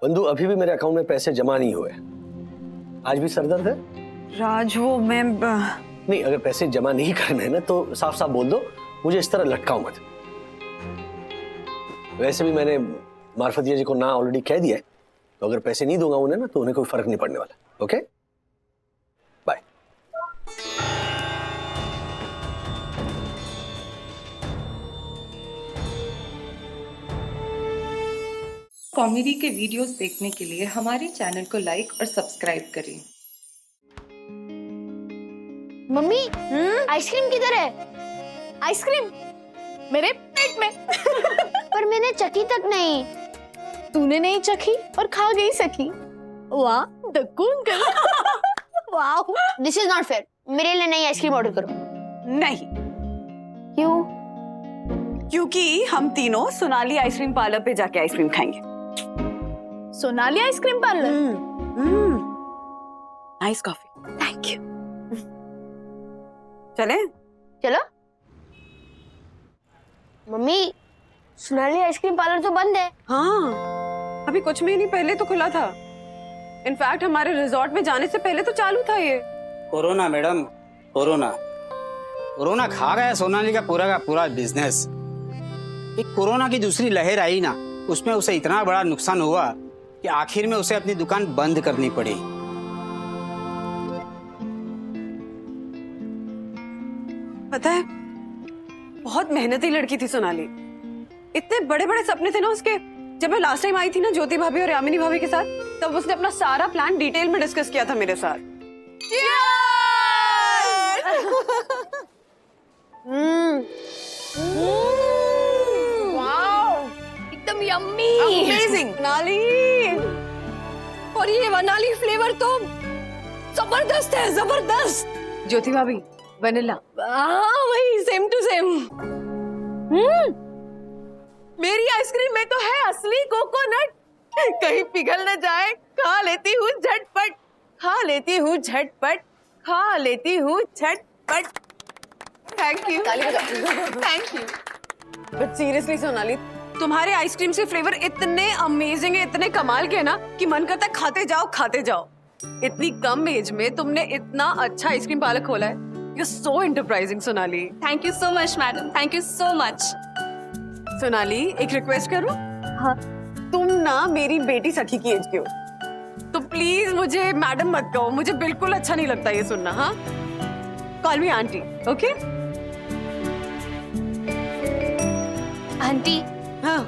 बंधु, अभी भी मेरे अकाउंट में पैसे जमा नहीं हुए। आज भी सरदर्द है? राज वो मैं नहीं, अगर पैसे जमा नहीं करने हैं ना तो साफ साफ बोल दो, मुझे इस तरह लटकाओ मत। वैसे भी मैंने मार्फतिया जी को ना ऑलरेडी कह दिया है, तो अगर पैसे नहीं दूंगा उन्हें ना तो उन्हें कोई फर्क नहीं पड़ने वाला। Okay, bye. कॉमेडी के वीडियोस देखने के लिए हमारे चैनल को लाइक और सब्सक्राइब करें। मम्मी, आइसक्रीम किधर है? आइसक्रीम मेरे पेट में। पर मैंने चखी तक नहीं। तूने नहीं चखी और खा गई सखी। वाह, दक्कून कर। वाह, दिस इज नॉट फेयर। मेरे लिए नई आइसक्रीम ऑर्डर करो। नहीं, क्यों? क्योंकि हम तीनों सोनाली आइसक्रीम पार्लर पे जाके आइसक्रीम खाएंगे। Sonali ice cream parlour? Nice coffee. Thank you. चले? चलो। मम्मी, सोनाली आइसक्रीम पार्लर तो बंद है। हाँ, अभी कुछ महीने पहले तो खुला था। इनफैक्ट हमारे रिजॉर्ट में जाने से पहले तो चालू था ये। कोरोना मैडम, कोरोना कोरोना खा गया सोनाली का पूरा बिजनेस। एक कोरोना की दूसरी लहर आई ना, उसमें उसे इतना बड़ा नुकसान हुआ कि आखिर में उसे अपनी दुकान बंद करनी पड़ी। पता है, बहुत मेहनती लड़की थी सोनाली। इतने बड़े बड़े सपने थे ना उसके। जब मैं लास्ट टाइम आई थी ना ज्योति भाभी और यामिनी भाभी के साथ, तब उसने अपना सारा प्लान डिटेल में डिस्कस किया था मेरे साथ। एकदम यम्मी। अमेजिंग सोनाली। और ये वनाली फ्लेवर तो जबरदस्त है, जबरदस्त। ज्योति भाभी, वनीला। हाँ, वही सेम टू सेम। मेरी आइसक्रीम में तो है असली कोकोनट। कहीं पिघल न जाए, खा लेती हूँ झटपट, खा लेती हूँ झटपट, खा लेती हूँ झटपट। Thank you, thank you. But seriously Sonali, तुम्हारे आइसक्रीम से फ्लेवर इतने अमेजिंग है, इतने कमाल के ना कि मन करता है खाते जाओ खाते जाओ। इतनी कम एज में तुमने इतना अच्छा आइसक्रीम पार्लर खोला है। You're so enterprising, Sonali. Thank you so much madam, thank you so much. Sonali, एक रिक्वेस्ट करूं? हाँ। तुम ना मेरी बेटी सखी की एज के हो, तो प्लीज मुझे मैडम मत कहो, मुझे बिल्कुल अच्छा नहीं लगता ये सुनना। हाँ, कॉल मी आंटी, ओके? आंटी, हाँ,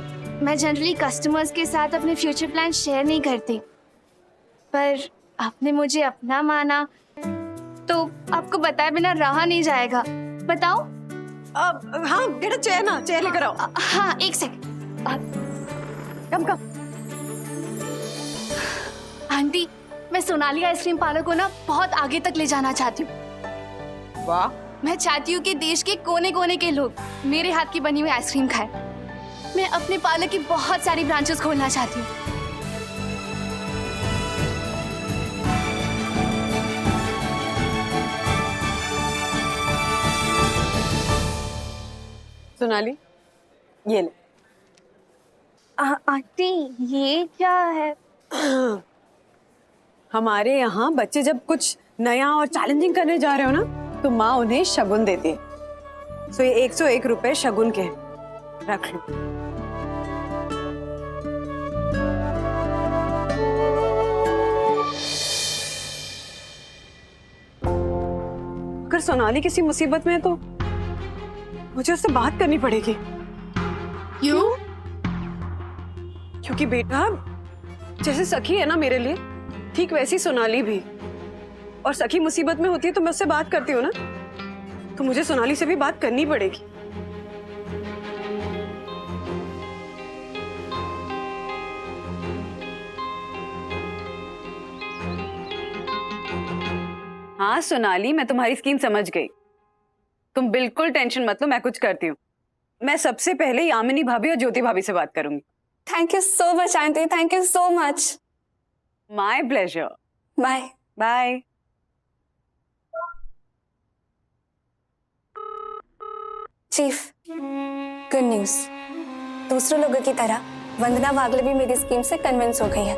मैं जनरली कस्टमर्स के साथ अपने फ्यूचर प्लान शेयर नहीं करती, पर आपने मुझे अपना माना तो आपको बताए बिना रहा नहीं जाएगा। बताओ? हाँ, बेटा चेयर ना, चेयर लेकर आओ। हाँ, एक सेकंड। कम कम। आंटी, मैं सोनाली आइसक्रीम पार्लर को ना बहुत आगे तक ले जाना चाहती हूँ। वाह। मैं चाहती हूँ कि देश के कोने कोने के लोग मेरे हाथ की बनी हुई आइसक्रीम खाएं। मैं अपने पार्लर की बहुत सारी ब्रांचेस खोलना चाहती हूँ। सोनाली, ये ले। आंटी, ये क्या है? हमारे यहाँ बच्चे जब कुछ नया और चैलेंजिंग करने जा रहे हो ना, तो माँ उन्हें शगुन देती है। सो ये 101 रुपए शगुन के हैं। रख लो। अगर सोनाली किसी मुसीबत में है तो मुझे उससे बात करनी पड़ेगी। क्यों? क्योंकि बेटा, जैसे सखी है ना मेरे लिए, ठीक वैसी सोनाली भी। और सखी मुसीबत में होती है तो मैं उससे बात करती हूँ ना, तो मुझे सोनाली से भी बात करनी पड़ेगी। हाँ सोनाली, मैं तुम्हारी स्कीम समझ गई। तुम बिल्कुल टेंशन मत लो, मैं कुछ करती हूँ। मैं सबसे पहले यामिनी भाभी और ज्योति भाभी से बात करूंगी। Thank you so much aunty, thank you so much. My pleasure. Bye bye. Chief, good news. दूसरों लोगों की तरह वंदना वागले भी मेरी स्कीम से कन्विंस हो गई है।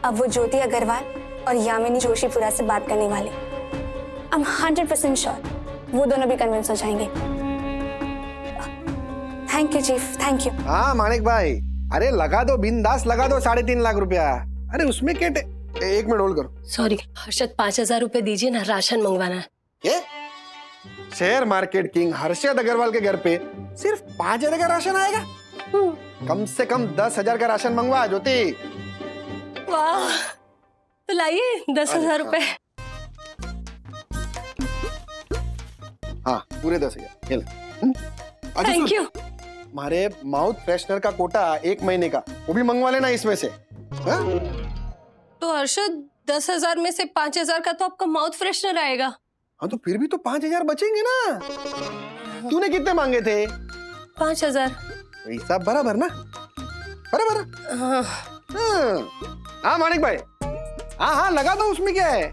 अब वो ज्योति अग्रवाल और यामिनी जोशीपुरा से बात करने वाली। आई एम 100% श्योर वो दोनों भी कन्विंस हो जाएंगे। Thank you chief, thank you. हाँ मानिक भाई, अरे लगा दो, बिंदास लगा दो 3.5 लाख रुपया। अरे उसमें क्या एक मिनट होल्ड करो। सॉरी हर्षद, 5,000 रुपए दीजिए ना, राशन मंगवाना है। ये share market king Harshad Agarwal के घर पे सिर्फ 5,000 का राशन आएगा? कम से कम 10,000 का राशन मंगवा ज्योति। वाह, तो लाइए 10,000 रुपए। हाँ पूरे 10,000 ये ले। Thank you. हमारे माउथ फ्रेशनर का कोटा 1 महीने का, वो भी मंगवा लेना इसमें से। हाँ? तो हर्षद 10,000 में से 5,000 का तो आपका माउथ फ्रेशनर आएगा। हाँ तो फिर भी तो 5,000 बचेंगे ना। तूने कितने मांगे थे? 5,000। हिसाब बराबर ना, बराबर। हाँ। हाँ मानिक भाई, हाँ हाँ लगा दो, उसमें क्या है।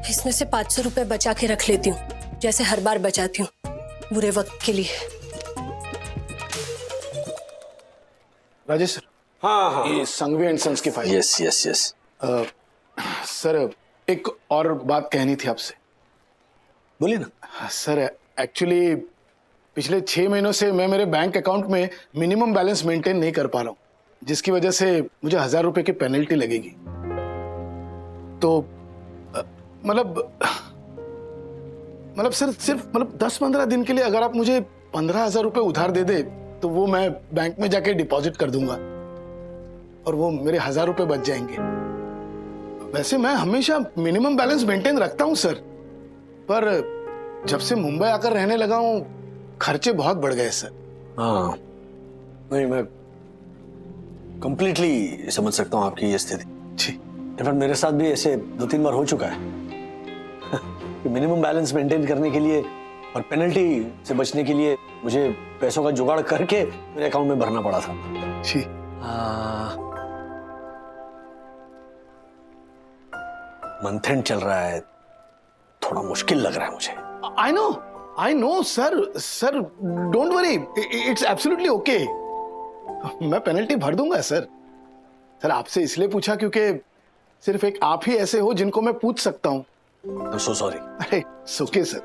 इसमें से 500 रुपए बचा के रख लेती हूँ, जैसे हर बार बचाती हूँ, बुरे वक्त के लिए। राजेश सर, हाँ ये संघवी एंड सन्स की file. Yes yes yes. Sir एक और बात कहनी थी आपसे। बोलिए ना। सर एक्चुअली पिछले 6 महीनों से मैं मेरे बैंक अकाउंट में मिनिमम बैलेंस मेंटेन नहीं कर पा रहा हूँ, जिसकी वजह से मुझे 1,000 रुपए की पेनल्टी लगेगी। तो मतलब सर सिर्फ 10-15 दिन के लिए अगर आप मुझे 15,000 रुपए उधार दे दे तो वो मैं बैंक में जाके डिपॉजिट कर दूंगा और वो मेरे 1,000 रुपए बच जाएंगे। वैसे मैं हमेशा मिनिमम बैलेंस मेंटेन रखता हूं सर, पर जब से मुंबई आकर रहने लगा हूं खर्चे बहुत बढ़ गए सर। हाँ नहीं, मैं कंप्लीटली समझ सकता हूँ आपकी ये स्थिति। जी। इनफैक्ट मेरे साथ भी ऐसे 2-3 बार हो चुका है कि मिनिमम बैलेंस मेंटेन करने के लिए और पेनल्टी से बचने के लिए मुझे पैसों का जुगाड़ करके मेरे अकाउंट में भरना पड़ा था। जी। मंथ एंड चल रहा है, थोड़ा मुश्किल लग रहा है मुझे। I know sir don't worry, it's absolutely okay. मैं पेनल्टी भर दूंगा सर। सर आपसे इसलिए पूछा क्योंकि सिर्फ एक आप ही ऐसे हो जिनको मैं पूछ सकता हूँ। I'm so sorry. अरे ओके सर।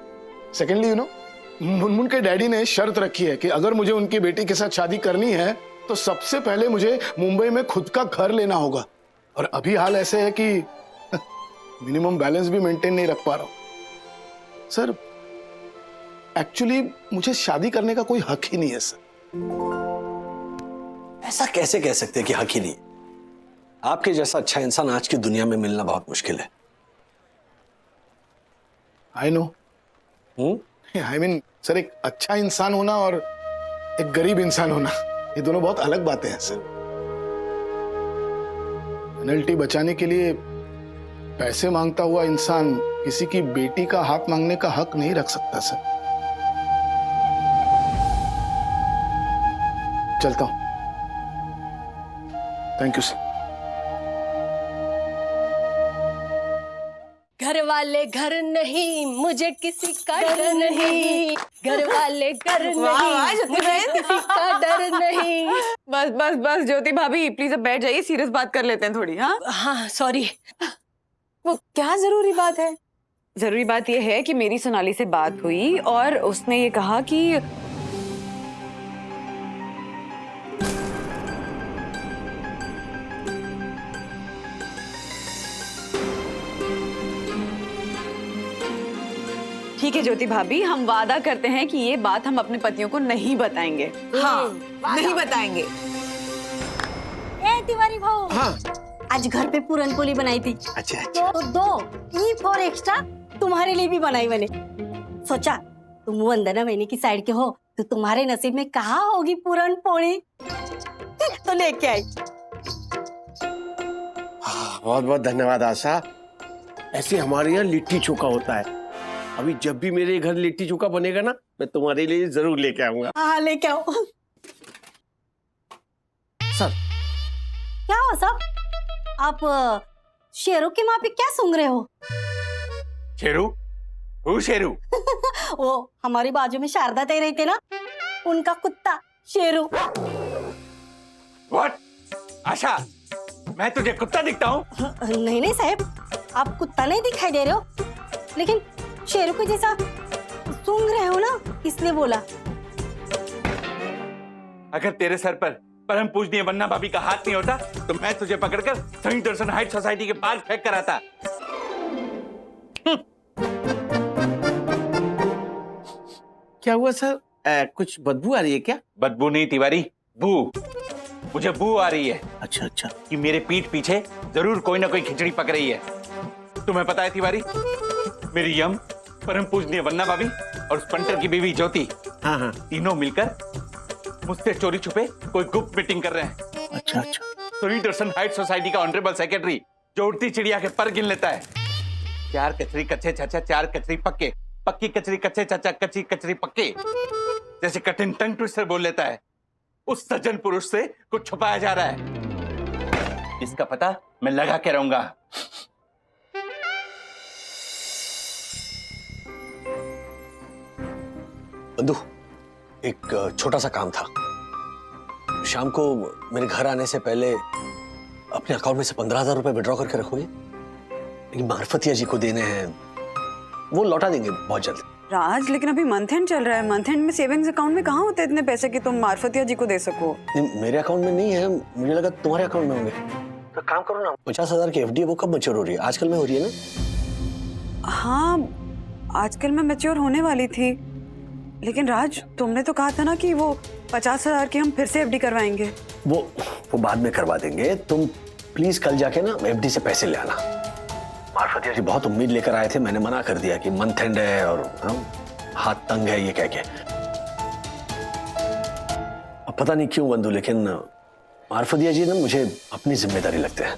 सेकेंडली मुनमुन के डैडी ने शर्त रखी है कि अगर मुझे उनकी बेटी के साथ शादी करनी है तो सबसे पहले मुझे मुंबई में खुद का घर लेना होगा, और अभी हाल ऐसे है कि मिनिमम बैलेंस भी मेंटेन नहीं रख पा रहा हूं सर। एक्चुअली मुझे शादी करने का कोई हक ही नहीं है सर। ऐसा कैसे कह सकते हैं कि हक ही नहीं? आपके जैसा अच्छा इंसान आज की दुनिया में मिलना बहुत मुश्किल है। I know. I mean sir, एक अच्छा इंसान होना और एक गरीब इंसान होना, ये दोनों बहुत अलग बातें हैं सर। पेनल्टी बचाने के लिए पैसे मांगता हुआ इंसान किसी की बेटी का हाथ मांगने का हक नहीं रख सकता सर। चलता हूं। Thank you sir. घर वाले घर नहीं, मुझे किसी का डर नहीं। घर वाले घर नहीं, मुझे किसी का डर नहीं। बस बस बस ज्योति भाभी, प्लीज अब बैठ जाइए, सीरियस बात कर लेते हैं थोड़ी। हाँ हाँ सॉरी। वो क्या जरूरी बात है? जरूरी बात यह है कि मेरी सोनाली से बात हुई और उसने ये कहा कि ठीक है ज्योति भाभी, हम वादा करते हैं कि ये बात हम अपने पतियों को नहीं बताएंगे। हाँ नहीं बताएंगे। ए तिवारी भाऊ, हाँ आज घर पे पूरन पोली बनाई थी। अच्छा अच्छा। तो 2 E4 एक्स्ट्रा तुम्हारे लिए भी बनाई मैंने। सोचा तुम वंदना महीने की साइड के हो तो तुम्हारे नसीब में कहाँ होगी पूरन पोली, तो लेके आई। बहुत बहुत धन्यवाद आशा। ऐसे हमारे यहाँ लिट्टी चोखा होता है। अभी जब भी मेरे घर लिट्टी चोखा बनेगा ना, मैं तुम्हारे लिए जरूर लेके आऊंगा। हाँ लेके आओ। सर क्या हो सब? आप शेरों के माँ पे क्या सूंघ रहे हो? शेरू? वो शेरू? वो हमारी बाजू में शारदा तय रहते ना, उनका कुत्ता शेरू। आशा, मैं तुझे कुत्ता दिखता हूँ? नहीं नहीं साहब, आप कुत्ता नहीं दिखाई दे रहे हो, लेकिन शेरों के जैसा सूंघ रहे हो ना, इसलिए बोला। अगर तेरे सर पर परम पूजनीय वन्ना भाभी का हाथ नहीं होता तो मैं तुझे पकड़कर संयुक्त दर्शन हाइट सोसाइटी के पार्क फेंक कर आता। क्या हुआ सर? कुछ बदबू आ रही है क्या? बदबू नहीं तिवारी, बू। मुझे बू आ रही है। अच्छा अच्छा। कि मेरे पीठ पीछे जरूर कोई ना कोई खिचड़ी पक रही है। तुम्हें पता है तिवारी, मेरी यम, परम पूजनीय वन्ना भाभी और उस पंटर की बीवी ज्योति, हाँ हाँ, तीनों मिलकर मुझसे चोरी छुपे कोई गुप्त मीटिंग कर रहे हैं। अच्छा अच्छा। संयुक्त दर्शन हाइट सोसाइटी का ऑनरेबल सेक्रेटरी जो उड़ती चिड़िया के पर गिन लेता है, 4 कचरी कच्चे चाचा, 4 कचरी पक्के, पक्की कचरी कच्चे चाचा, कच्ची कचरी पक्के, जैसे कठिन टंग ट्विस्टर बोल लेता है, उस सज्जन पुरुष से कुछ छुपाया जा रहा है। इसका पता मैं लगा के रहूंगा। बंधु, एक छोटा सा काम था। शाम को मेरे घर आने से पहले अपने अकाउंट में से 15,000 रुपए विड्रॉ करके रखोगे? लेकिन मार्फतिया जी को देने हैं, वो लौटा देंगे बहुत जल्द। राज, लेकिन अभी मंथ एंड चल रहा है। मंथ एंड में सेविंग्स अकाउंट में कहाँ होते इतने पैसे कि तुम मार्फतिया जी को दे सको? नहीं, मेरे अकाउंट में नहीं है, मुझे लगा तुम्हारे अकाउंट में होंगे। तो काम करो ना, 50,000 की एफडी है, वो कब मैच्योर हो रही है? आजकल में हो रही है ना? हाँ, आजकल में मैच्योर होने वाली थी, लेकिन राज तुमने तो कहा था ना कि वो 50,000 की हम फिर से एफडी करवाएंगे। वो बाद में करवा देंगे। तुम प्लीज कल जाके ना एफडी से पैसे ले आना। मार्फतिया जी बहुत उम्मीद लेकर आए थे, मैंने मना कर दिया कि मंथ एंड है और हाथ तंग है ये कह के। अब पता नहीं क्यों बंधु, लेकिन मार्फतिया जी ना मुझे अपनी जिम्मेदारी लगते हैं।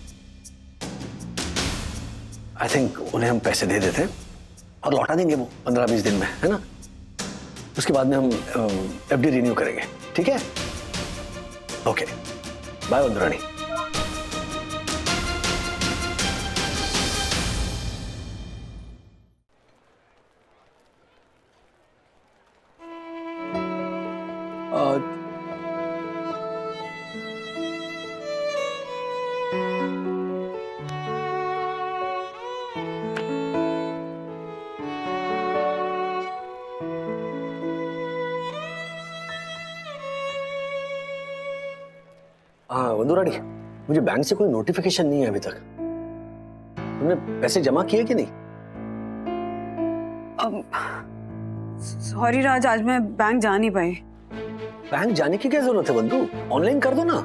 आई थिंक उन्हें हम पैसे दे देते हैं और लौटा देंगे वो 15-20 दिन में, है ना? उसके बाद में हम एफडी रिन्यू करेंगे, ठीक है? ओके, बाय बंधु रानी। हाँ बंधु रानी, मुझे बैंक से कोई नोटिफिकेशन नहीं है अभी तक। तुमने पैसे जमा किए कि नहीं? सॉरी राज, आज मैं बैंक जा नहीं पाई। बैंक जाने की क्या जरूरत है बंधु? ऑनलाइन कर दो ना।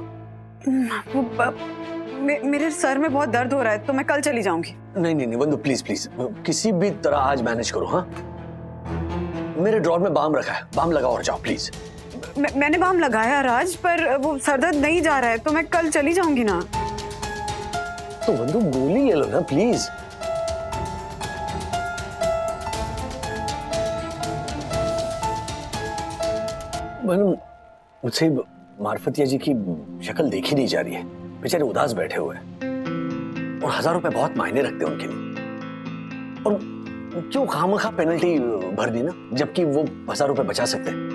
मेरे सर में बहुत दर्द हो रहा है, तो मैं कल चली जाऊंगी। नहीं नहीं नहीं बंधु, प्लीज प्लीज, किसी भी तरह आज मैनेज करो। हाँ, मेरे ड्रॉर में बाम रखा है, बाम लगाओ और जाओ प्लीज। मैंने बाम लगाया राज, पर वो सरदर्द नहीं जा रहा है, तो मैं कल चली जाऊंगी ना। तो बंधु गोली ले लो ना प्लीज। मुझसे मार्फतिया जी की शक्ल देखी नहीं जा रही है, बेचारे उदास बैठे हुए हैं और 1,000 रुपए बहुत मायने रखते हैं उनके लिए। और क्यों खामखा पेनल्टी भरनी ना, जबकि वो 1,000 रुपए बचा सकते हैं।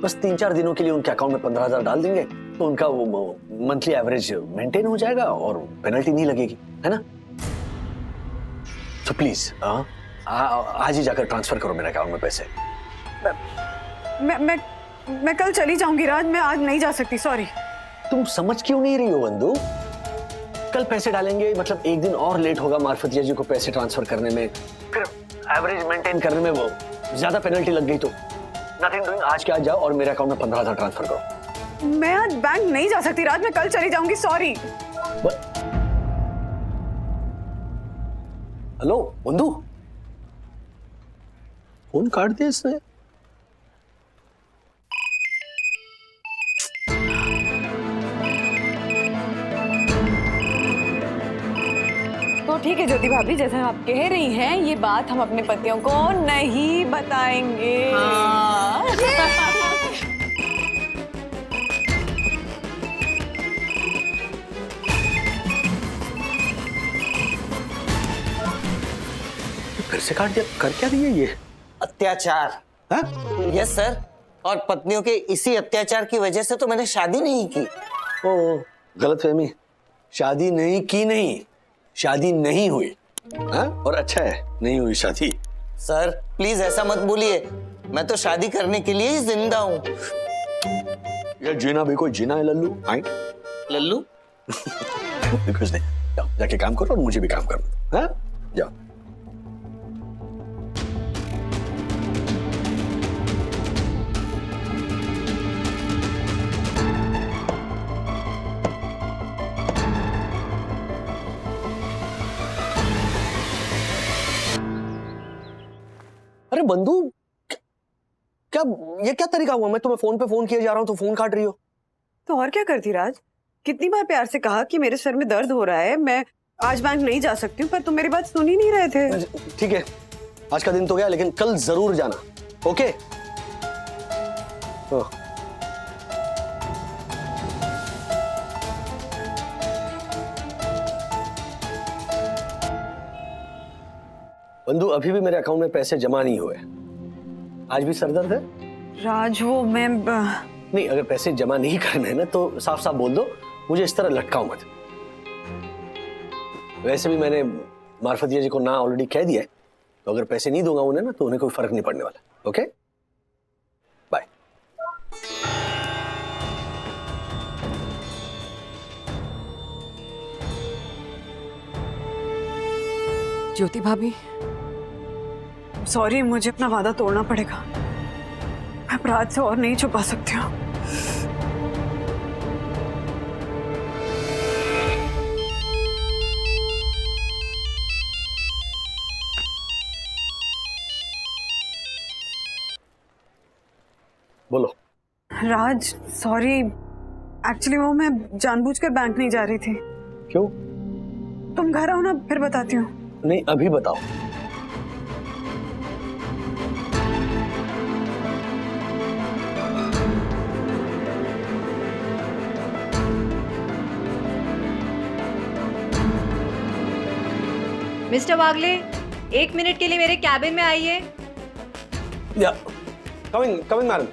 बस 3-4 दिनों के लिए उनके अकाउंट में 15,000 डाल देंगे तो उनका वो मंथली एवरेज मेंटेन हो जाएगा और पेनल्टी नहीं लगेगी, है ना? तो प्लीज आज ही जाकर ट्रांसफर करो मेरे अकाउंट में पैसे। मैं कल चली जाऊंगी राज, मैं आज नहीं जा सकती, सॉरी। तुम समझ क्यों नहीं रही हो बंधु? कल पैसे डालेंगे मतलब एक दिन और लेट होगा मार्फतिया जी को पैसे ट्रांसफर करने में, फिर एवरेज मेंटेन करने में वो ज्यादा पेनल्टी लग गई तो नथिंग डूइंग। आज के आज जाओ और मेरे अकाउंट में 15,000 ट्रांसफर करो। मैं आज बैंक नहीं जा सकती राज, मैं कल चली जाऊंगी, सॉरी। हेलो बंधु, फोन काट दिया इसने। तो ठीक है ज्योति भाभी, जैसे आप कह रही हैं, ये बात हम अपने पतियों को नहीं बताएंगे। हाँ। फिर से काट दिया, कर क्या रही है ये? अत्याचार। यस सर, और पत्नियों के इसी अत्याचार की वजह से तो मैंने शादी नहीं की। ओ, गलतफहमी, शादी नहीं की नहीं, शादी नहीं हुई। हाँ? और अच्छा है नहीं हुई शादी। सर प्लीज ऐसा मत बोलिए, मैं तो शादी करने के लिए ही जिंदा हूँ। यार जीना भी कोई जीना है लल्लू। आई लल्लू कुछ नहीं, जाओ जाके काम करो और मुझे भी काम करना। हाँ जाओ। अरे बंधु, क्या ये क्या तरीका हुआ? मैं तुम्हें फोन पे फोन किए जा रहा हूँ तो फोन काट रही हो। तो और क्या करती राज, कितनी बार प्यार से कहा कि मेरे सर में दर्द हो रहा है, मैं आज बैंक नहीं जा सकती हूँ, पर तुम मेरी बात सुन ही नहीं रहे थे। ठीक है, आज का दिन तो गया, लेकिन कल जरूर जाना। ओके? बंधु, अभी भी मेरे अकाउंट में पैसे जमा नहीं हुए। आज भी सरदर्द है? राज वो मैं नहीं, अगर पैसे जमा नहीं करने ना तो साफ साफ बोल दो, मुझे इस तरह लटकाओ मत। वैसे भी मैंने मार्फतिया जी को ना ऑलरेडी कह दिया है, तो अगर पैसे नहीं दूंगा उन्हें ना तो उन्हें कोई फर्क नहीं पड़ने वाला। Okay bye. ज्योति भाभी सॉरी, मुझे अपना वादा तोड़ना पड़ेगा। मैं अपराध से और नहीं छुपा सकती हूँ। बोलो। राज सॉरी, एक्चुअली वो मैं जानबूझकर बैंक नहीं जा रही थी। क्यों? तुम घर आओ ना, फिर बताती हूँ। नहीं, अभी बताओ। मिस्टर वागले, 1 मिनट के लिए मेरे कैबिन में आइए। या कमिंग कमिंग मैडम,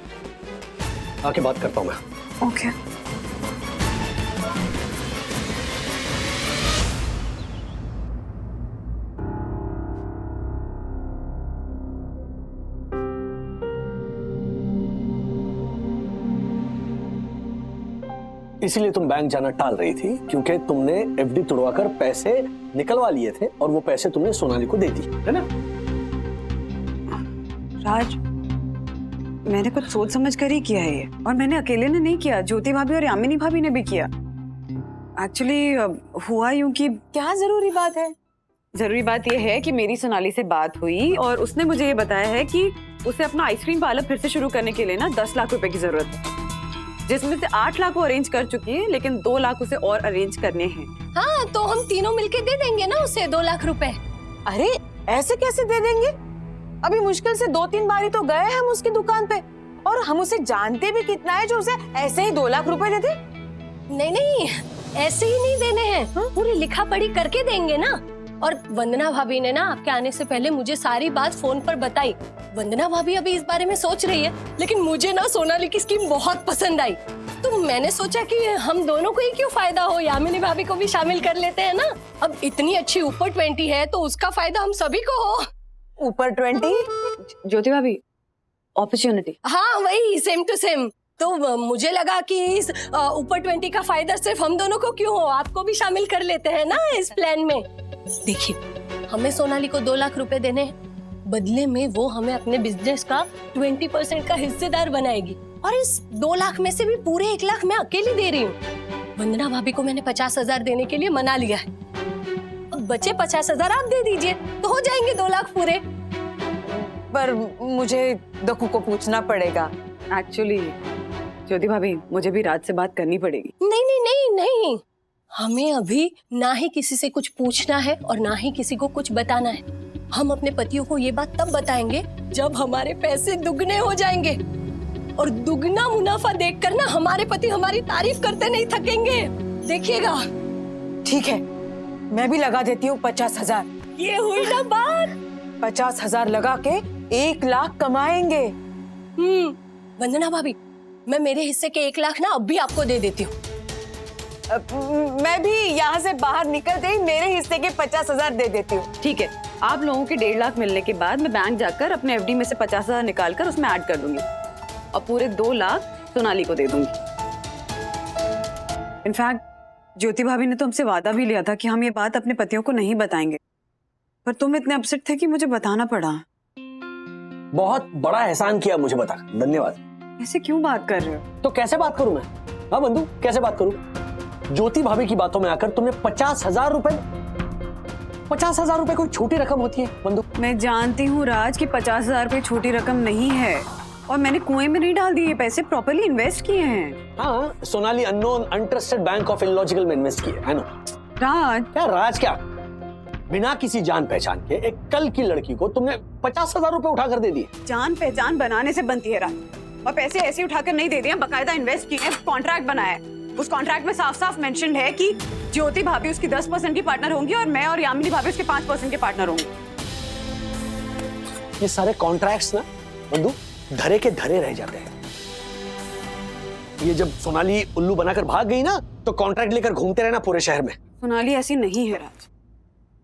आके बात करता हूँ मैं। ओके। इसीलिए तुम बैंक जाना टाल रही थी, क्योंकि तुमने एफडी तुड़वाकर पैसे निकलवा लिए थे और वो पैसे तुमने सोनाली को दे दी, है ना? राज, मैंने कुछ सोच समझ कर ही किया है ये, और मैंने अकेले ने नहीं किया, ज्योति भाभी और यामिनी भाभी ने भी किया। एक्चुअली हुआ यूं कि क्या जरूरी बात है? जरूरी बात यह है कि मेरी सोनाली से बात हुई और उसने मुझे ये बताया है कि उसे अपना आइसक्रीम पार्लर फिर से शुरू करने के लिए ना 10 लाख रुपए की जरूरत है, जिसमें से 8 लाख वो अरेंज कर चुकी है, लेकिन 2 लाख उसे और अरेंज करने हैं। हाँ, तो हम तीनों मिलके दे देंगे ना उसे 2 लाख रुपए। अरे ऐसे कैसे दे देंगे? अभी मुश्किल से 2-3 बारी तो गए हम उसकी दुकान पे, और हम उसे जानते भी कितना है जो उसे ऐसे ही 2 लाख रुपए दे दे? नहीं नहीं, ऐसे ही नहीं देने हैं, पूरी लिखा पढ़ी करके देंगे ना। और वंदना भाभी ने ना आपके आने से पहले मुझे सारी बात फोन पर बताई। वंदना भाभी अभी इस बारे में सोच रही है, लेकिन मुझे ना सोनाली की स्कीम बहुत पसंद आई, तो मैंने सोचा कि हम दोनों को ही क्यों फायदा हो, यामिनी भाभी को भी शामिल कर लेते हैं ना। अब इतनी अच्छी ऊपर 20 है तो उसका फायदा हम सभी को हो। ऊपर 20? ज्योति भाभी, अपॉर्चुनिटी। हाँ वही, सेम टू सेम। तो मुझे लगा कि इस ऊपर 20 का फायदा सिर्फ हम दोनों को क्यों हो, आपको भी शामिल कर लेते हैं ना इस प्लान में। देखिए, हमें सोनाली को 2 लाख रुपए देने हैं, बदले में वो हमें अपने बिजनेस का 20% का हिस्सेदार बनाएगी, और इस 2 लाख में से भी पूरे 1 लाख मैं अकेली दे रही हूँ। वंदना भाभी को मैंने 50,000 देने के लिए मना लिया है, अब बचे 50,000 आप दे दीजिए तो हो जाएंगे 2 लाख पूरे। पर मुझे दक्कू को पूछना पड़ेगा। एक्चुअली ज्योति भाभी, मुझे भी राज से बात करनी पड़ेगी। नहीं नहीं नहीं नहीं, हमें अभी ना ही किसी से कुछ पूछना है और ना ही किसी को कुछ बताना है। हम अपने पतियों को ये बात तब बताएंगे जब हमारे पैसे दुगने हो जाएंगे, और दुगना मुनाफा देखकर ना हमारे पति हमारी तारीफ करते नहीं थकेंगे, देखिएगा। ठीक है, मैं भी लगा देती हूँ 50,000। ये हुई ना बात। 50,000 लगा के 1 लाख कमाएंगे। वंदना भाभी, मैं मेरे हिस्से के 1 लाख ना अब भी आपको दे देती हूँ। मैं भी यहाँ से बाहर निकलते ही मेरे हिस्से के 50,000 दे देती हूँ। ठीक है, आप लोगों के 1.5 लाख मिलने के बाद मैं बैंक जाकर अपने एफडी में से 50,000 निकाल कर उसमें ऐड कर दूंगी और पूरे 2 लाख सोनाली को दे दूंगी। इनफैक्ट ज्योति भाभी ने तो हमसे वादा भी लिया था कि हम ये बात अपने पतियों को नहीं बताएंगे, पर तुम इतने अपसेट थे कि मुझे बताना पड़ा। बहुत बड़ा एहसान किया मुझे बता, धन्यवाद। ऐसे क्यों बात कर रहे हो? तो कैसे बात करूं मैं? हाँ बंधु, कैसे बात करूं? ज्योति भाभी की बातों में आकर तुमने 50,000 रुपए, 50,000 रुपए कोई छोटी रकम होती है बंधु? मैं जानती हूँ राज कि 50,000 कोई छोटी रकम नहीं है, और मैंने कुएं में नहीं डाल दिए, ये पैसे प्रॉपर्ली इन्वेस्ट किए हैं। हाँ, Sonali unknown untrusted bank of illogical में इन्वेस्ट किए है ना? राज क्या राज क्या? बिना किसी जान पहचान के एक कल की लड़की को तुमने 50,000 रुपए उठाकर दे दिए। जान पहचान बनाने से बनती है राज, और पैसे ऐसे उठाकर नहीं दे दिए, बकायदा इन्वेस्ट किए, कॉन्ट्रैक्ट बनाया है। उस कॉन्ट्रैक्ट में साफ साफ मेंशन है कि ज्योति भाभी उसकी 10% की पार्टनर होंगी और मैं और यामिनी भाभी उसके 5% के पार्टनर होंगे। ये सारे कॉन्ट्रैक्ट्स ना बंधु धरे के धरे रह जाते हैं। ये जब सोनाली उल्लू बनाकर भाग गई ना, तो कॉन्ट्रैक्ट लेकर घूमते रहना पूरे शहर में। सोनाली ऐसी नहीं है राज।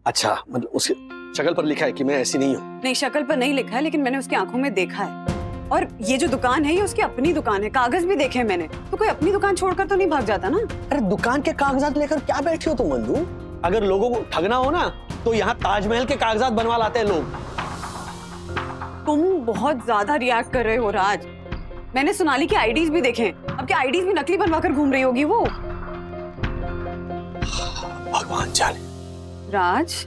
अच्छा, मतलब उसकी शक्ल पर लिखा है कि मैं ऐसी नहीं हूँ? नहीं, शक्ल पर नहीं लिखा है, लेकिन मैंने उसकी आंखों में देखा है। और ये जो दुकान है ये उसकी अपनी दुकान है, कागज भी देखे मैंने। तो कोई अपनी दुकान छोड़कर तो नहीं भाग जाता ना। अरे दुकान के कागजात लेकर क्या बैठे हो तुम बंधु? अगर लोगों को ठगना हो ना, तो यहाँ ताजमहल के कागजात बनवा लाते हैं लोग। तुम बहुत ज्यादा रिएक्ट कर रहे हो राज। मैंने सोनाली के आईडीज भी देखे हैं। अब क्या आईडीज भी नकली बनवाकर घूम रही होगी वो? भगवान जाने। राज,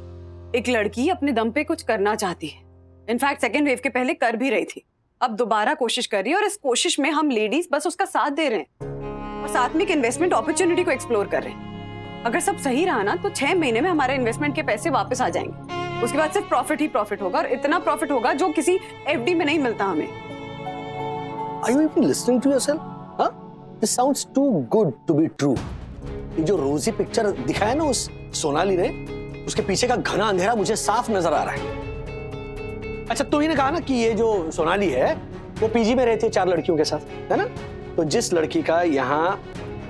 एक लड़की अपने दम पे कुछ करना चाहती है, इनफैक्ट सेकेंड वेव के पहले कर भी रही थी, अब दोबारा कोशिश कर रही है, और इस कोशिश में हम लेडीज बस उसका साथ दे रहे हैं और साथ में एक इन्वेस्टमेंट अपॉर्चुनिटी को एक्सप्लोर कर रहे हैं। अगर सब सही रहा ना, तो 6 महीने में हमारे इन्वेस्टमेंट के पैसे वापस आ जाएंगे। उसके बाद सिर्फ प्रॉफिट ही प्रॉफिट होगा, और इतना प्रॉफिट होगा जो किसी एफडी में नहीं मिलता हमें। Are you even listening to yourself? Huh? This sounds too good to be true. ये जो रोजी पिक्चर दिखाया ना उस सोनाली ने, उसके पीछे का घना अंधेरा मुझे साफ नजर आ रहा है। अच्छा, तुमने कहा ना कि ये जो सोनाली है वो पीजी में रहती है 4 लड़कियों के साथ, है ना? तो जिस लड़की का यहाँ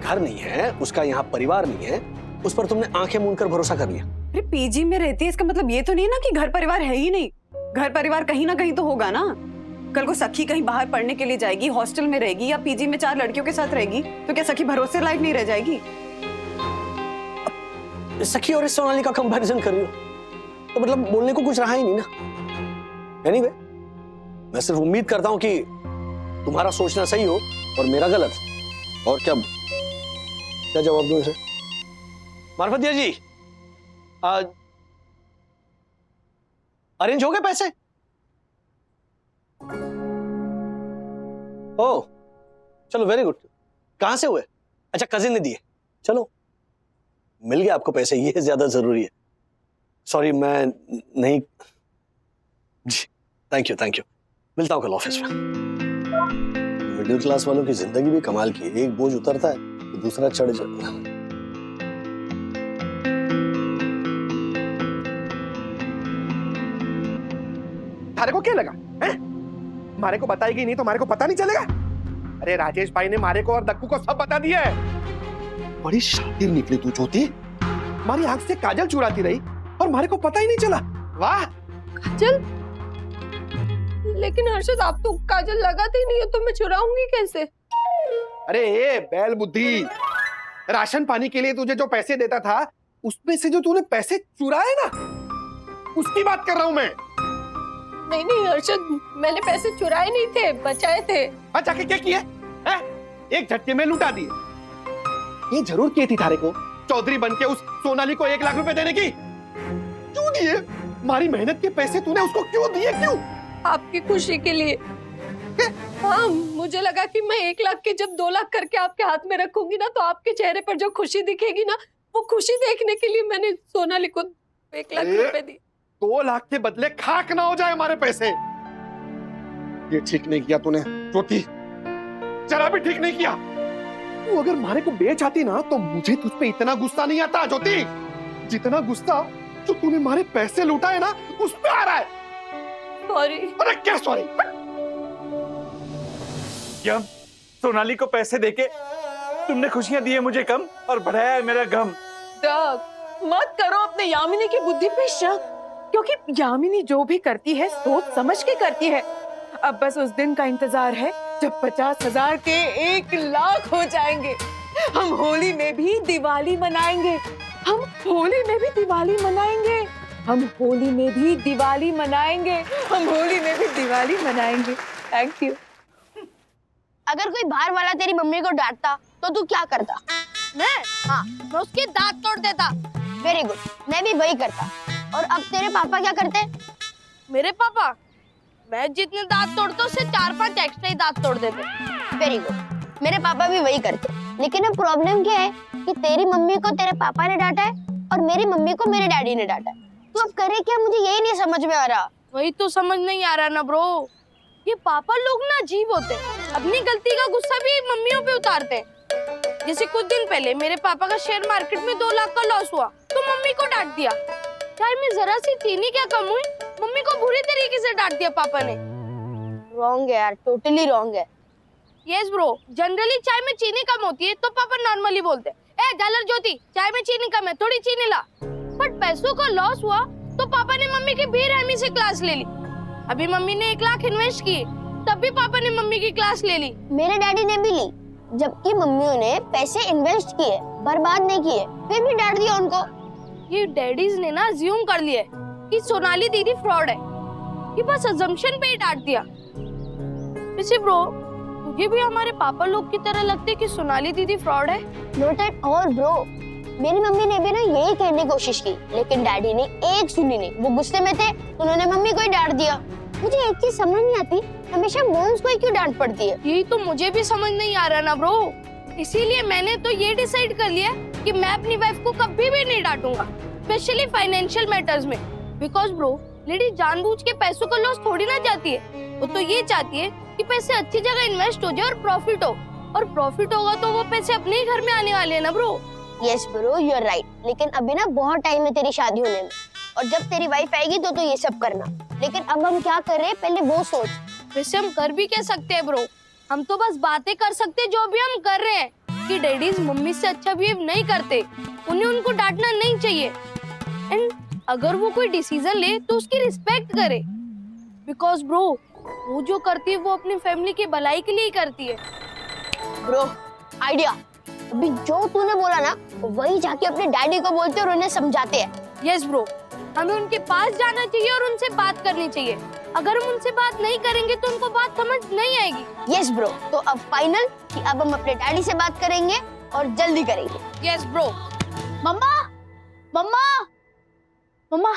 घर नहीं है, उसका यहाँ परिवार नहीं है, उस पर तुमने आंखें मूंद कर भरोसा कर लिया। अरे पीजी में रहती है, इसका मतलब ये तो नहीं ना कि घर परिवार है ही नहीं। घर परिवार कहीं ना कहीं तो होगा ना। कल को सखी कहीं बाहर पढ़ने के लिए जाएगी, हॉस्टल में रहेगी या पीजी में 4 लड़कियों के साथ रहेगी, तो क्या सखी भरोसे लायक नहीं रह जाएगी? सखी और इस सोनाली का कंपैरिजन कर रही हो, तो मतलब बोलने को कुछ रहा ही नहीं ना। एनीवे, मैं सिर्फ उम्मीद करता हूं कि तुम्हारा सोचना सही हो और मेरा गलत। और क्या जवाब दूं इसे? मार्फतिया जी, अरेंज हो गए पैसे? ओह, चलो वेरी गुड। कहां से हुए? अच्छा, कजिन ने दिए। चलो, मिल गया आपको पैसे, ये ज्यादा जरूरी है। सॉरी, मैं नहीं। जी, थैंक यू। मिलता हूं कल ऑफिस में। मिडिल क्लास वालों की जिंदगी भी कमाल की है, एक बोझ उतरता है तो दूसरा चढ़ जाता है। थारे को क्या लगा है? मारे को बताएगी नहीं तो मारे को पता नहीं चलेगा? अरे राजेश भाई ने मारे को और दक्कू को सब बता दिया है। बड़ी शातिर निकली तू ज्योति, हमारी आंख से काजल चुराती रही और मारे को पता ही नहीं चला। वाह। काजल? लेकिन हर्षद, आप तो काजल लगाते ही नहीं हो, तो मैं चुराऊंगी कैसे? अरे ये बैल बुद्धि, राशन पानी के लिए तुझे जो पैसे देता था, उसमें से जो तूने पैसे चुराए ना, उसकी बात कर रहा हूं मैं। नहीं हर्षद, मैंने पैसे चुराए नहीं थे, बचाए थे। हाँ, जाके क्या किए? एक झटके में लुटा दिए। ये जरूर की थी थारे को चौधरी बनके उस सोनाली को 1 लाख रुपए देने की। क्यों दिए? हमारी मेहनत के पैसे तूने उसको क्यों दिए? क्यों? आपकी खुशी के लिए। हाँ, मुझे लगा कि मैं 1 लाख के जब 2 लाख करके आपके हाथ में रखूंगी ना, तो आपके चेहरे पर जो खुशी दिखेगी ना, वो खुशी देखने के लिए मैंने सोनाली को 1 लाख रुपए दी। 2 लाख के बदले खाक ना हो जाए हमारे पैसे। ये ठीक नहीं किया तूने ज्योति, जरा भी ठीक नहीं किया। तू अगर मारे को बेच आती ना, तो मुझे तुझ पे इतना गुस्सा नहीं आता ज्योति, जितना गुस्सा जो तूने मारे पैसे लुटाए ना, उस पे आ रहा है। सॉरी। अरे क्या सॉरी? क्या सोनाली को पैसे देके तुमने खुशियां दी है मुझे कम और बढ़ाया है मेरा गम। डग, मत करो अपने यामिनी की बुद्धि पे शक, क्योंकि यामिनी जो भी करती है सोच समझ के करती है। अब बस उस दिन का इंतजार है जब 50,000 के 1 लाख हो जाएंगे। हम होली में भी दिवाली मनाएंगे, हम होली में भी दिवाली मनाएंगे, हम होली में भी दिवाली मनाएंगे, हम होली में भी दिवाली मनाएंगे। Thank you. अगर कोई बाहर वाला तेरी मम्मी को डांटता तो तू क्या करता? हाँ, मैं उसके दांत तोड़ देता। वेरी गुड, मैं भी वही करता। और अब तेरे पापा क्या करते? मेरे पापा, मैं जितने दांत तोड़ता उससे 4-5 एक्स्ट्रा ही दांत तोड़ देते। वेरी गुड, मेरे पापा भी वही करते। लेकिन अब प्रॉब्लम क्या है कि तेरी मम्मी को तेरे पापा ने डांटा है और मेरी मम्मी को मेरे डैडी ने डांटा है। तू अब करे क्या, मुझे यही नहीं समझ में आ रहा। वही तो समझ नहीं आ रहा ना ब्रो। ये पापा लोग ना अजीब होते, अपनी गलती का गुस्सा भी मम्मियों पे उतारते हैं। जैसे कुछ दिन पहले मेरे पापा का शेयर मार्केट में 2 लाख का लॉस हुआ तो मम्मी को डांट दिया। चाय में जरा सी चीनी क्या कम हुई, मम्मी को बुरी तरीके से डांट दिया पापा ने। रॉन्ग है यार, टोटली रॉन्ग है। यस ब्रो, जनरली चाय में चीनी कम होती है तो पापा नॉर्मली बोलते हैं, ए झालर ज्योति चाय में चीनी कम है, थोड़ी चीनी ला। बट पैसों का लॉस हुआ तो पापा ने मम्मी की बेरहमी से क्लास ले ली। अभी मम्मी ने 1 लाख इन्वेस्ट किए तब भी पापा ने मम्मी की क्लास ले ली। मेरे डैडी ने भी ली, जबकि मम्मियों ने पैसे इन्वेस्ट किए, बर्बाद नहीं किए, फिर भी डांट दिया उनको। ये डैडीज ने ना अज्यूम कर लिया कि सोनाली दीदी फ्रॉड है, ये बस अजम्पशन पे ही डांट दिया। वैसे ब्रो, तुझे भी हमारे पापा लोग की तरह लगते है कि सोनाली दीदी फ्रॉड है? नॉट एट ऑल ब्रो, मेरी मम्मी ने भी ना यही कहने की कोशिश की, लेकिन डैडी ने एक सुनी नहीं। वो गुस्से में थे, उन्होंने मम्मी को ही डांट दिया। मुझे एक चीज समझ नहीं आती, हमेशा मॉम्स को ही क्यों डांट पड़ती है? यही तो मुझे भी समझ नहीं आ रहा ना ब्रो। इसीलिए मैंने तो ये डिसाइड कर लिया कि मैं अपनी वाइफ को कभी भी नहीं डांटूंगा, स्पेशली फाइनेंशियल मैटर्स में। बिकॉज ब्रो, लेडी जानबूझ के पैसों का लॉस थोड़ी ना चाहती है, वो तो ये चाहती है कि पैसे अच्छी जगह इन्वेस्ट हो जाए और प्रॉफिट हो। और प्रॉफिट होगा तो वो पैसे अपने ही घर में आने वाले हैं ना bro. Yes bro, you are right. लेकिन अभी ना बहुत टाइम है तेरी शादी होने में, और जब तेरी वाइफ आएगी तो ये सब करना। लेकिन अब हम क्या कर रहे हैं पहले वो सोच। वैसे हम कर भी कह सकते हैं ब्रो, हम तो बस बातें कर सकते हैं जो भी हम कर रहे हैं, कि डैडीज मम्मी से अच्छा बिहेव नहीं करते, उन्हें उनको डांटना नहीं चाहिए। एंड अगर वो कोई डिसीजन ले तो उसकी रिस्पेक्ट करे, बिकॉज ब्रो वो जो करती है वो अपनी फैमिली की भलाई के लिए ही करती है। ब्रो आइडिया, अभी जो तूने बोला ना वही जाके अपने डैडी को बोलते और उन्हें समझाते हैं। यस ब्रो, हमें उनके पास जाना चाहिए और उनसे बात करनी चाहिए। अगर हम उनसे बात नहीं करेंगे तो उनको बात समझ नहीं आएगी। यस ब्रो, तो अब फाइनल कि अब हम अपने डैडी से बात करेंगे और जल्दी करेंगे। Yes bro. मम्मा, मम्मा, मम्मा,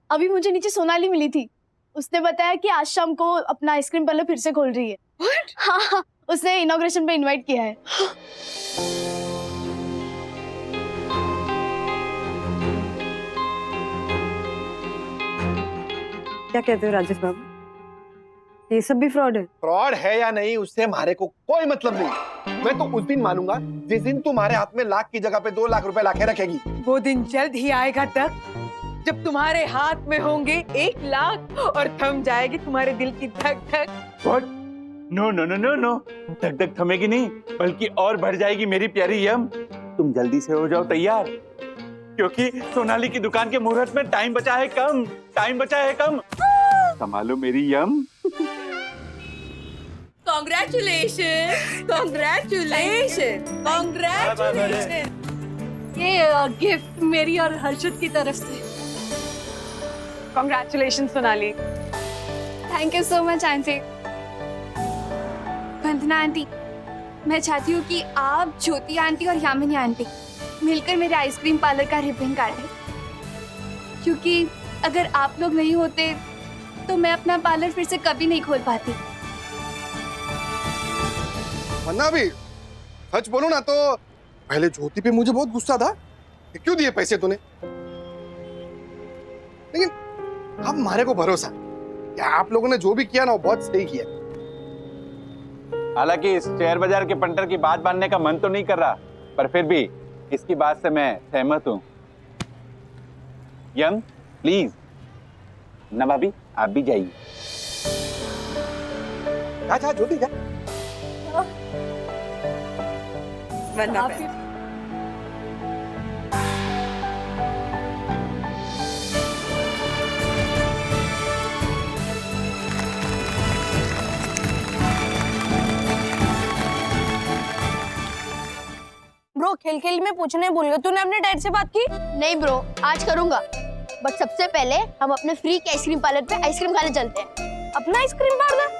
अभी मुझे नीचे सोनाली मिली थी। उसने बताया कि आज शाम को अपना आइसक्रीम पार्लर फिर से खोल रही है। What? हाँ, उसने इनॉग्रेशन पे इनवाइट किया है। क्या कहते हो राजेश बाबू, ये सब भी फ्रॉड है? फ्रॉड है या नहीं उससे हमारे को कोई मतलब नहीं। मैं तो उस दिन मानूंगा जिस दिन तुम्हारे हाथ में लाख की जगह पे 2 लाख रुपए लाके रखेगी। वो दिन जल्द ही आएगा तक जब तुम्हारे हाथ में होंगे 1 लाख और थम जाएगी तुम्हारे दिल की धक धक। What? No no no no no, धक धक थमेगी नहीं बल्कि और बढ़ जाएगी मेरी प्यारी यम। तुम जल्दी से हो जाओ तैयार, क्योंकि सोनाली की दुकान के मुहूर्त में टाइम बचा है कम, टाइम बचा है कम। संभालो मेरी यम। Congratulations, congratulations, congratulations। ये गिफ्ट मेरी और हर्षद की तरफ से। Congratulations Sonali. Thank you so much aunty. Vandana aunty, मैं चाहती हूँ कि आप, ज्योति आंटी और यामिनी आंटी मिलकर मेरे आइसक्रीम पार्लर का रिबन काटें, क्योंकि अगर आप लोग नहीं होते तो मैं अपना पार्लर फिर से कभी नहीं खोल पाती। वरना भी सच बोलो ना तो पहले ज्योति पे मुझे बहुत गुस्सा था कि क्यों दिए पैसे तूने, लेकिन अब हमारे को भरोसा कि आप लोगों ने जो भी किया ना वो बहुत सही किया। हालांकि इस शेयर बाजार के पंटर की बात मानने का मन तो नहीं कर रहा, पर फिर भी इसकी बात से मैं सहमत हूँ। यम प्लीज, ना भाभी आप भी जाइए। जा ज्योति जा। वरना ब्रो खेल खेल में पूछने भूल गया, तूने अपने डैड से बात की? नहीं ब्रो, आज करूंगा। बट सबसे पहले हम अपने फ्री के आइसक्रीम पार्लर पे आइसक्रीम खाने चलते हैं। अपना आइसक्रीम पार्लर?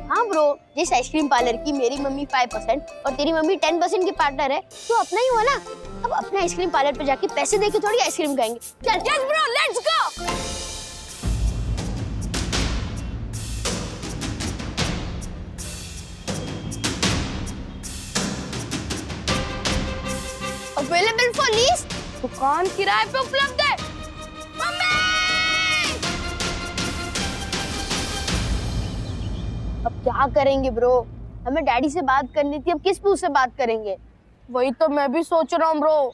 हाँ ब्रो, जिस आइसक्रीम पार्लर की मेरी मम्मी 5% और तेरी मम्मी 10% की पार्टनर है, तो अपना ही हुआ ना। अब अपने आइसक्रीम पार्लर पे जाके पैसे देके थोड़ी आइसक्रीम खाएंगे। चल चल bro, let's go. Available for lease, दुकान किराए पे उपलब्ध है। मम्मी! अब क्या करेंगे ब्रो? हमें डैडी से बात करनी थी, अब किस मुंह से बात करेंगे? वही तो मैं भी सोच रहा हूँ ब्रो।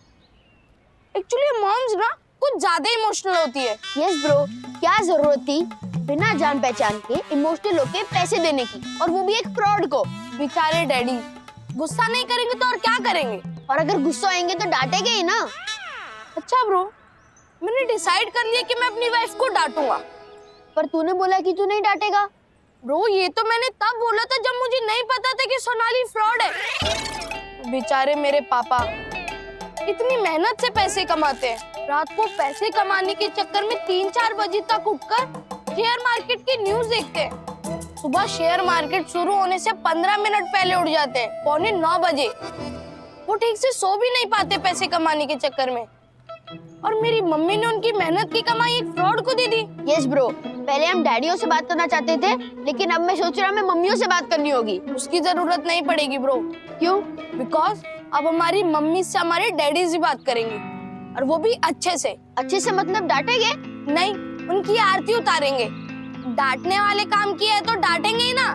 एक्चुअली मॉम्स ना कुछ ज्यादा इमोशनल होती है। यस ब्रो, क्या जरूरत थी बिना जान पहचान के इमोशनल होके पैसे देने की, और वो भी एक फ्रॉड को। बेचारे डैडी गुस्सा नहीं करेंगे तो और क्या करेंगे? और अगर गुस्सा आएंगे तो डांटेंगे ही ना। अच्छा ब्रो, मैंने डिसाइड कर लिया कि मैं अपनी वाइफ को डांटूंगा। पर तूने बोला कि तू नहीं डांटेगा। ब्रो, ये तो मैंने तब बोला था जब मुझे नहीं पता था कि सोनाली फ्रॉड है। बेचारे मेरे पापा इतनी मेहनत से पैसे कमाते हैं, रात को पैसे कमाने के चक्कर में 3-4 बजे तक उठकर शेयर मार्केट की न्यूज देखते हैं। सुबह शेयर मार्केट शुरू होने से 15 मिनट पहले उठ जाते हैं, 8:45 बजे। वो ठीक से सो भी नहीं पाते पैसे कमाने के चक्कर में। और मेरी मम्मी ने उनकी मेहनत की कमाई एक फ्रॉड को दे दी। यस ब्रो, पहले हम डैडियों से बात करना चाहते थे, लेकिन अब मैं सोच रहा हूँ मम्मियों से बात करनी होगी। उसकी जरूरत नहीं पड़ेगी ब्रो। क्यों? बिकॉज अब हमारी मम्मी से हमारे डैडी से बात करेंगे, और वो भी अच्छे से। अच्छे से मतलब डांटेंगे? नहीं, उनकी आरती उतारेंगे। डांटने वाले काम किया है तो डांटेंगे ही ना।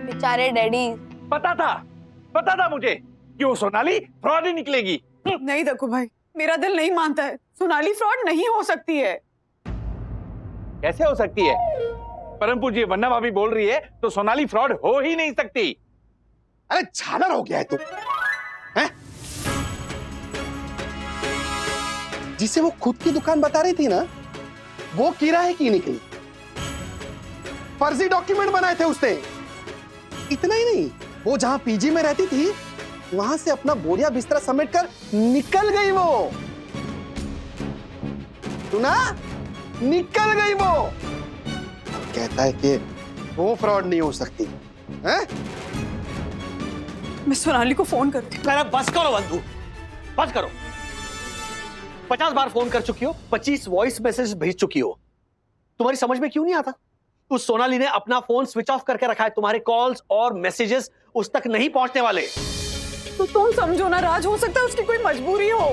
बेचारे डैडी। पता था मुझे कि वो सोनाली फ्रॉड ही निकलेगी। नहीं देखो भाई, मेरा दिल नहीं मानता है। सोनाली फ्रॉड नहीं हो सकती है। कैसे हो सकती है? परम पूज्य वन्ना भाभी बोल रही है तो सोनाली फ्रॉड हो ही नहीं सकती। अरे झालर हो गया है तू, हैं? जिसे वो खुद की दुकान बता रही थी ना, वो किराए की निकली। फर्जी डॉक्यूमेंट बनाए थे उसने। इतना ही नहीं, वो जहां पीजी में रहती थी वहां से अपना बोरिया बिस्तरा समेटकर निकल गई वो। सुना? निकल गई वो। कहता है कि वो फ्रॉड नहीं हो सकती, हैं? मैं सोनाली को फोन करती हूँ। बस करो बंधु, बस करो। 50 बार फोन कर चुकी हो, 25 वॉइस मैसेज भेज चुकी हो। तुम्हारी समझ में क्यों नहीं आता? उस सोनाली ने अपना फोन स्विच ऑफ करके रखा है। तुम्हारे कॉल्स और मैसेजेस उस तक नहीं पहुंचने वाले। तो तुम समझो ना राज, हो सकता है उसकी कोई मजबूरी हो।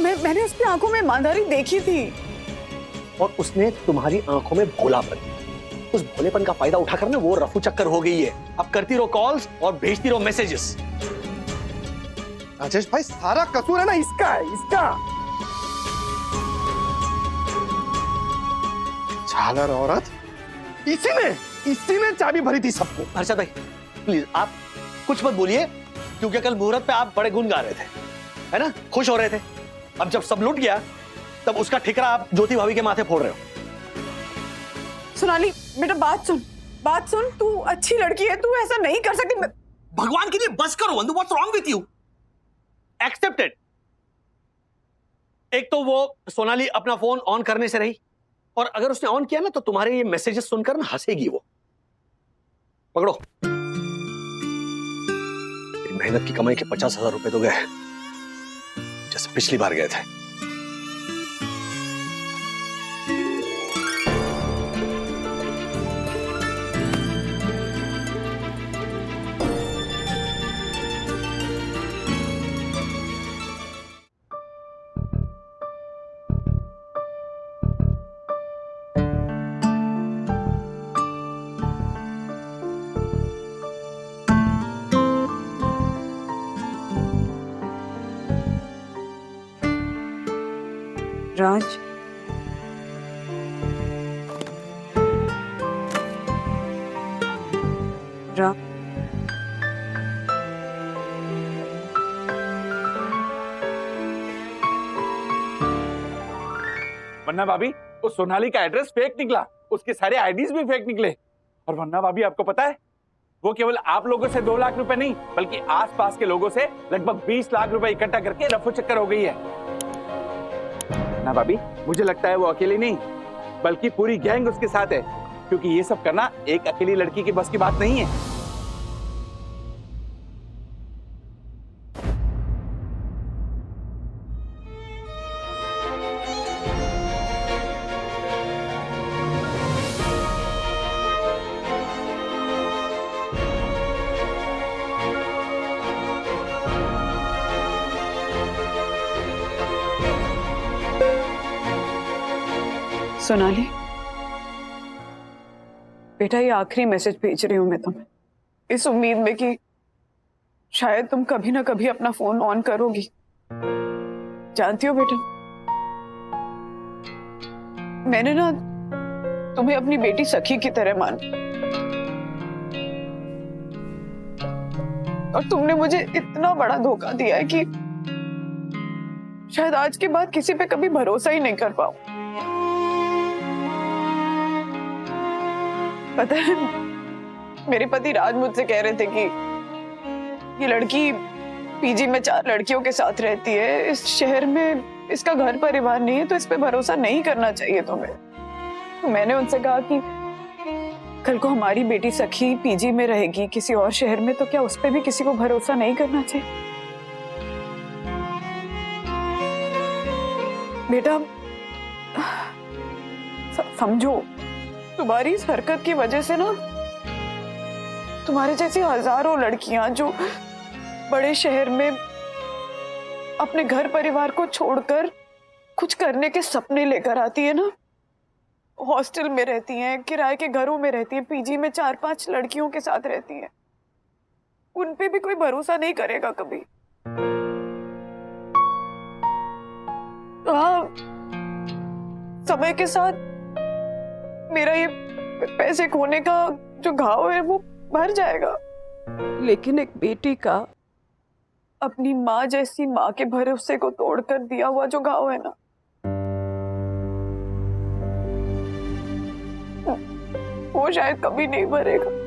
मैंने उसकी आंखों में ईमानदारी देखी थी। और उसने तुम्हारी आंखों में भोलापन, उस भोलेपन का फायदा उठाकर ना वो रफू चक्कर हो गई है। अब करती रहो कॉल्स और भेजती रहो मैसेजेस। राजेश भाई, सारा कसूर है ना इसका है, इसका। झालर औरत, इसी ने चाबी भरी थी सबको। हर्षद भाई प्लीज आप कुछ मत बोलिए, क्योंकि कल मुहूर्त पे आप बड़े गुण गा रहे थे, है ना, खुश हो रहे थे। अब जब सब लुट गया तब उसका ठिकरा आप ज्योति भाभी के माथे फोड़ रहे हो। सोनाली बेटा, बात सुन। तू अच्छी लड़की है, तू ऐसा नहीं कर सकती। भगवान के लिए बस करो बंधु, what's wrong with you? Accepted. एक तो वो सोनाली अपना फोन ऑन करने से रही, और अगर उसने ऑन किया ना तो तुम्हारे ये मैसेजेस सुनकर ना हंसेगी वो। पकड़ो, मेरी मेहनत की कमाई के 50,000 रुपए तो गए, जैसे पिछली बार गए थे। राज, वरना भाभी वो सोनाली का एड्रेस फेक निकला, उसके सारे आईडीज भी फेक निकले। और वरना भाभी आपको पता है वो केवल आप लोगों से 2 लाख रुपए नहीं बल्कि आसपास के लोगों से लगभग 20 लाख रुपए इकट्ठा करके रफू चक्कर हो गई है ना भाभी। मुझे लगता है वो अकेली नहीं बल्कि पूरी गैंग उसके साथ है, क्योंकि ये सब करना एक अकेली लड़की की बस की बात नहीं है। सोनाली बेटा, ये आखिरी मैसेज भेज रही हूं मैं तुम्हें, इस उम्मीद में कि शायद तुम कभी ना कभी अपना फोन ऑन करोगी। जानती हो बेटा, मैंने ना तुम्हें अपनी बेटी सखी की तरह माना और तुमने मुझे इतना बड़ा धोखा दिया है कि शायद आज के बाद किसी पे कभी भरोसा ही नहीं कर पाऊं। पता है, मेरे पति राज मुझसे कह रहे थे कि ये लड़की पीजी में 4 लड़कियों के साथ रहती है, इस शहर में इसका घर परिवार नहीं है, तो इस पे भरोसा नहीं करना चाहिए तुम्हें। तो मैंने उनसे कहा कि कल को हमारी बेटी सखी पीजी में रहेगी किसी और शहर में, तो क्या उस पे भी किसी को भरोसा नहीं करना चाहिए? बेटा समझो, तुम्हारी इस हरकत की वजह से ना तुम्हारे जैसी हजारों लड़कियां जो बड़े शहर में अपने घर परिवार को छोड़कर कुछ करने के सपने लेकर आती है ना, हॉस्टल में रहती हैं, किराए के घरों में रहती हैं, पीजी में 4-5 लड़कियों के साथ रहती हैं, उन पे भी कोई भरोसा नहीं करेगा कभी। हाँ, समय के साथ मेरा ये पैसे खोने का जो घाव है वो भर जाएगा, लेकिन एक बेटी का अपनी माँ जैसी माँ के भरोसे को तोड़कर दिया हुआ जो घाव है ना, वो शायद कभी नहीं भरेगा।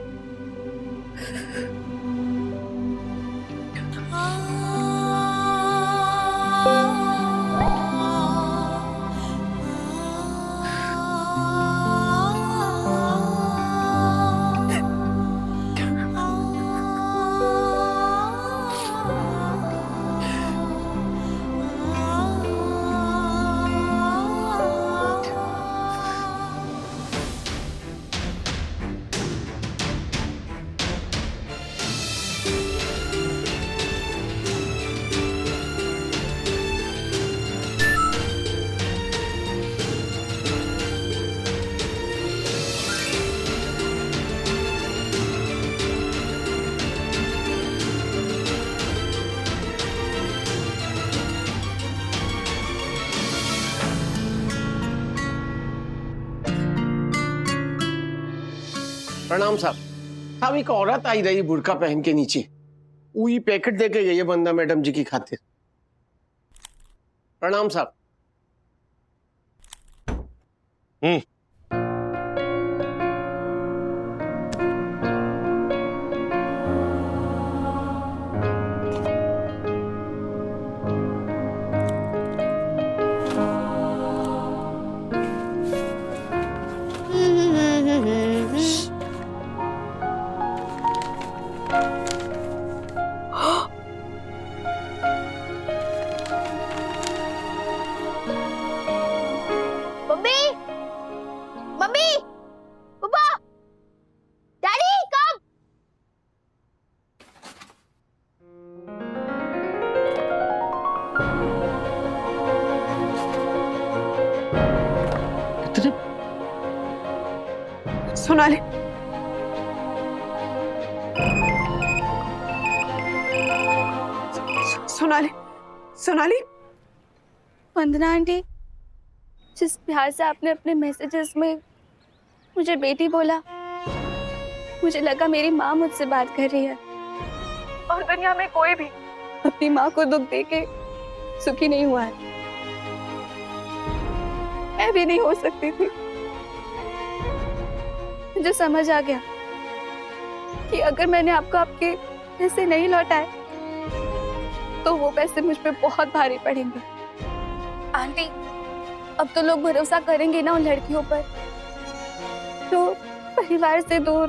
प्रणाम साहब। साहब, एक औरत आई रही बुर्का पहन के नीचे, वही पैकेट दे के गई है बंदा मैडम जी की खातिर। प्रणाम साहब। सोनाली, सोनाली, सोनाली। वंदना आंटी, जिस प्यार से आपने अपने मैसेजेस में मुझे बेटी बोला, मुझे लगा मेरी माँ मुझसे बात कर रही है। और दुनिया में कोई भी अपनी माँ को दुख देके सुखी नहीं हुआ है। मैं भी नहीं हो सकती थी। मुझे समझ आ गया कि अगर मैंने आपको आपके पैसे नहीं लौटाए तो वो पैसे मुझ पे बहुत भारी पड़ेंगे। आंटी, अब तो लोग भरोसा करेंगे ना उन लड़कियों पर जो परिवार से दूर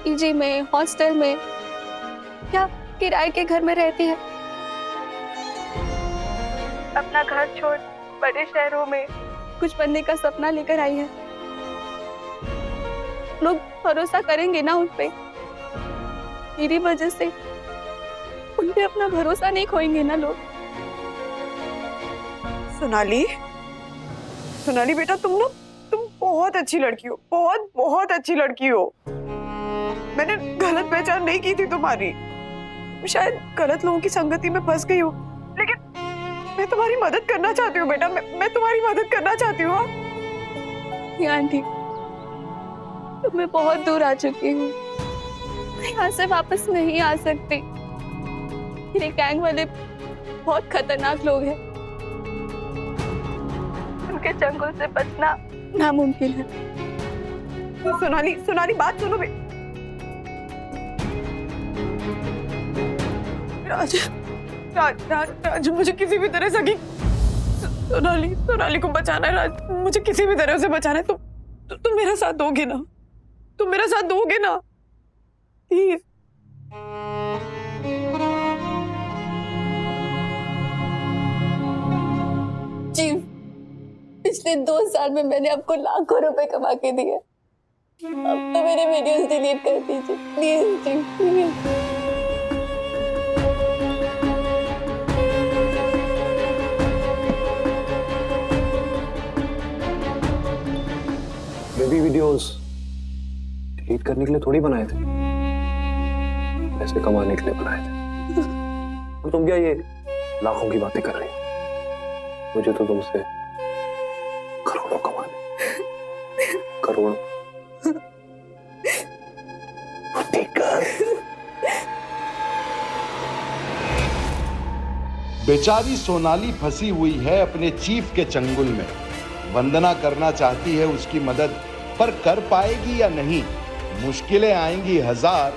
पीजी में, हॉस्टल में या किराए के घर में रहती है। अपना घर छोड़ बड़े शहरों में कुछ बनने का सपना लेकर आई है। लोग भरोसा करेंगे ना उन पे। मेरी वजह से उन पे अपना भरोसा नहीं खोएंगे ना लोग। सोनाली, सोनाली बेटा, तुम बहुत अच्छी लड़की हो, बहुत बहुत अच्छी लड़की हो। मैंने गलत पहचान नहीं की थी तुम्हारी, शायद गलत लोगों की संगति में फंस गई हूँ, लेकिन मैं तुम्हारी मदद करना चाहती हूँ बेटा। मैं तुम्हारी मदद करना चाहती हूँ। आंटी, तो मैं बहुत दूर आ चुकी हूँ, मैं यहाँ से वापस नहीं आ सकती। मेरे गैंग वाले बहुत खतरनाक लोग हैं, उनके चंगुल से बचना नामुमकिन है। सोनाली, सोनाली बात सुनो बे। राज, राज, राज, राज, मुझे किसी भी तरह से सोनाली, सोनाली को बचाना है राज, मुझे किसी भी तरह से बचाना है। तुम मेरा साथ दोगे ना? तुम मेरा साथ दोगे ना? प्लीज। जी, पिछले 2 साल में मैंने आपको लाखों रुपए कमा के दिए। अब तो मेरे वीडियोस डिलीट कर दीजिए प्लीज जी, प्लीज। बेबी वीडियोस डिलीट करने के लिए थोड़ी बनाए थे, पैसे कमाने के लिए बनाए थे। और तुम क्या ये लाखों की बातें कर रही हो? मुझे तो तुमसे करोड़ों कमाने, करोड़ों। बेचारी सोनाली फंसी हुई है अपने चीफ के चंगुल में। वंदना करना चाहती है उसकी मदद, पर कर पाएगी या नहीं? मुश्किलें आएंगी 1000,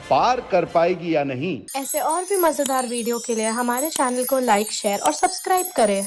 पार कर पाएगी या नहीं? ऐसे और भी मजेदार वीडियो के लिए हमारे चैनल को लाइक, शेयर और सब्सक्राइब करें।